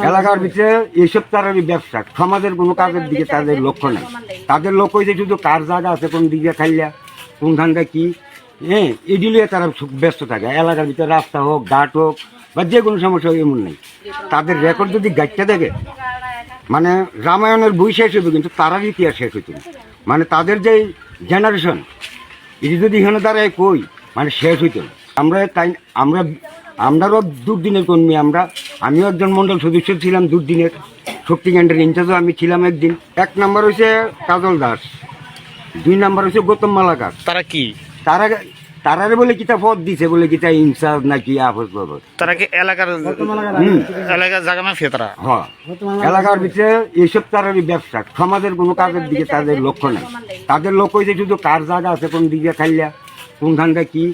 এলাকার ভিতরে এইসব তারারই ব্যবসা, সমাজের কোনো কাজের দিকে তাদের লক্ষ্য নেই। তাদের লক্ষ্য হয়েছে শুধু কার জায়গা আছে, কোন দিকে খাইলা, কোন ধানটা কি, হ্যাঁ, এগুলো তারা ব্যস্ত থাকে। এলাকার ভিতরে রাস্তা হোক, ঘাট হোক বা যে কোনো সমস্যা হোক, এমন নেই। তাদের রেকর্ড যদি গাইডটা দেখে, মানে রামায়ণের বই শেষ হইবে, কিন্তু তারার ইতিহাস শেষ হইত না। মানে তাদের যে জেনারেশন, এটি যদি এখানে দাঁড়ায় কই, মানে শেষ হইত না। আমরাও দুর্দিনের কর্মী। আমিও একজন মণ্ডল সদস্য ছিলাম দুর্দিনের, শক্তিকেন্দ্রের ইনচার্জও আমি ছিলাম একদিন। 1 নম্বর হয়েছে কাজল দাস, 2 নম্বর হয়েছে গৌতম মালাকার। তারা কি তারারে বলে কিতা পদ দিছে, বলে কিতা ইনচার্জ নাকি আফস বাবদ। তারা কি এলাকার জায়গা মাফিয়া তারা? হ্যাঁ, এলাকার ভিতরে এইসব তারারই ব্যবসা, সমাজের কোনো কাজের দিকে তাদের লক্ষ্য নেই। তাদের লক্ষ্য হয়েছে শুধু কার জায়গা আছে, কোন দিকে খাইলা, কোন ধানটা কি,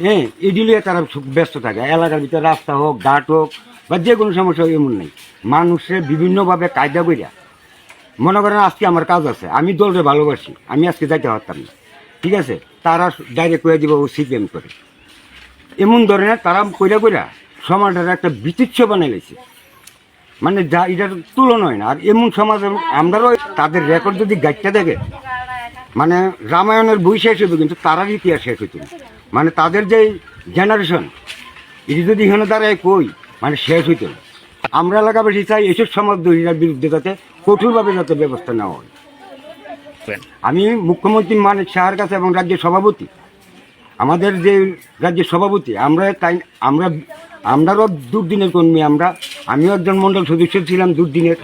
হ্যাঁ, এগুলো তারা ব্যস্ত থাকে। এলাকার ভিতরে রাস্তা হোক, ঘাট হোক বা যে কোনো সমস্যা হোক, এমন নেই। মানুষের বিভিন্নভাবে কায়দা করিয়া, মনে করেন আজকে আমার কাজ আছে, আমি দলরে ভালোবাসি, আমি আজকে যাইতে পারতাম না, ঠিক আছে, তারা ডাইরেক্ট করে দিব ও সিপিএম করে, এমন ধরনের তারা কইরা সমাজের একটা বিচিত্র বানিয়ে গেছে। মানে যা এটার তুলনা হয় না। আর এমন সমাজ আমরাও, তাদের রেকর্ড যদি গাইডটা দেখে, মানে রামায়ণের বই শেষ হইবে, কিন্তু তারার ইতিহাস শেষ হইত না। মানে তাদের যে জেনারেশন, এটি যদি এখানে দাঁড়ায় কই, মানে শেষ হইত না। আমরা এলাকাবাসী চাই এসব সমাজদ্রোহীর বিরুদ্ধে যাতে কঠোরভাবে যাতে ব্যবস্থা নেওয়া হয়। আমি মুখ্যমন্ত্রী মানিক সাহার কাছে এবং রাজ্যের সভাপতি, আমাদের যে রাজ্যের সভাপতি, আমরাও দুর্দিনের কর্মী। আমিও একজন মণ্ডল সদস্য ছিলাম দুর্দিনের,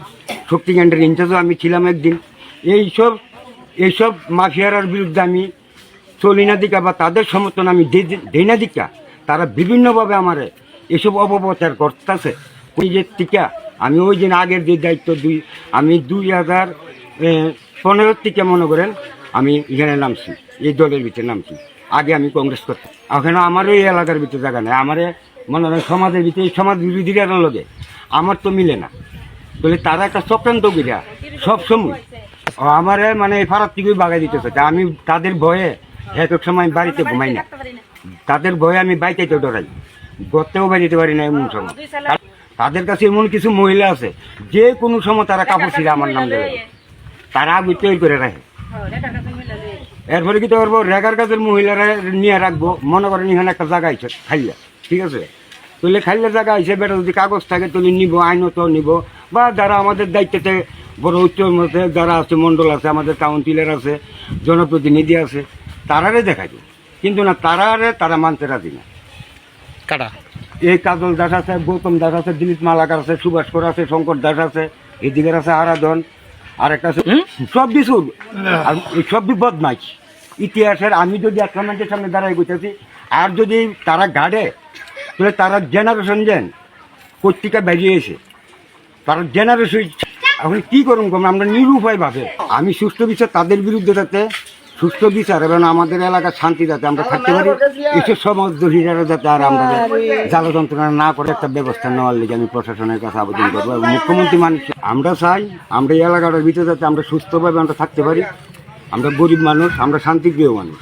শক্তিকেন্দ্রের ইনচার্জও আমি ছিলাম একদিন। এইসব মাফিয়ারার বিরুদ্ধে আমি চলি না দিকা বা তাদের সমর্থন আমি দেই না দিকা, তারা বিভিন্নভাবে আমার এসব অপপ্রচার করতেছে। ওই যে টিকা আমি ওই দিন আগের যে দায়িত্ব আমি 2015 থেকে মনে করেন আমি এখানে নামছি, এই দলের ভিতরে নামছি। আগে আমি কংগ্রেস করতাম। ওখানে আমার ওই এলাকার ভিতরে জায়গা নেই। আমার মনে হয় সমাজের ভিতরে সমাজ বিরোধীরা লগে আমার তো মিলে না বলে তারা একটা চক্রান্ত করিয়া সবসময় আমার মানে এই ফারাক থেকেই বাগাই দিতে চাচ্ছে। আমি তাদের ভয়ে এক সময় বাড়িতে ঘুমাই না, তাদের ভয়ে আমি বাইতে ডরাই, গড়তেও বাড়িতে পারি না। এমন সময় তাদের কাছে এমন কিছু মহিলা আছে, যে কোনো সময় তারা কাপড় ছিঁড়ে আমার নাম দেবে, তারা আগে তৈরি করে রাখে। এরপরে কি তো করবো, রেগার কাজের মহিলারা নিয়ে রাখবো। মনে করেন এখানে একটা জায়গা আছে খাইলা, ঠিক আছে, তাহলে খাইলা জায়গা আছে, বেটা যদি কাগজ থাকে তাহলে নিব, আইনত নিব। বা যারা আমাদের দায়িত্বতে বড় উচ্চর মধ্যে যারা আছে, মণ্ডল আছে, আমাদের কাউন্সিলর আছে, জনপ্রতিনিধি আছে, তারারে দেখাই দেব। কিন্তু না, তারা মানতে রাজি না। কাটা এই কাজল দাস আছে, গৌতম দাস আছে, দিলীপ মালাকার আছে, সুভাষ কর আছে, শঙ্কর দাস আছে, এদিকের আছে আরাধন, আর একটা আছে সব কিছু। আর এই সব বদমাইশ ইতিহাসের। আমি যদি একটা মানুষের সামনে দাঁড়াই বসেছি, আর যদি তারা গাড়ে, তাহলে তারা জেনারেশন যেন পত্রিকা বেরিয়েছে, তারা জেনারেশন এখন কী করুন কম, আমরা নিরুপায় ভাবে। আমি সুষ্ঠু বিচার তাদের বিরুদ্ধে, যাতে সুষ্ঠু বিচার এবং আমাদের এলাকার শান্তি যাতে আমরা থাকতে পারি, এসব সমাজদ্রোহীরা যাতে আর আমরা জ্বালা যন্ত্রণা না করে একটা ব্যবস্থা নেওয়ার লিগে আমি প্রশাসনের কাছে আবেদন করবো। এবং মুখ্যমন্ত্রী মানুষ আমরা চাই, আমরা এই এলাকাটার ভিতরে যাতে আমরা সুস্থভাবে আমরা থাকতে পারি। আমরা গরিব মানুষ, আমরা শান্তিপ্রিয় মানুষ।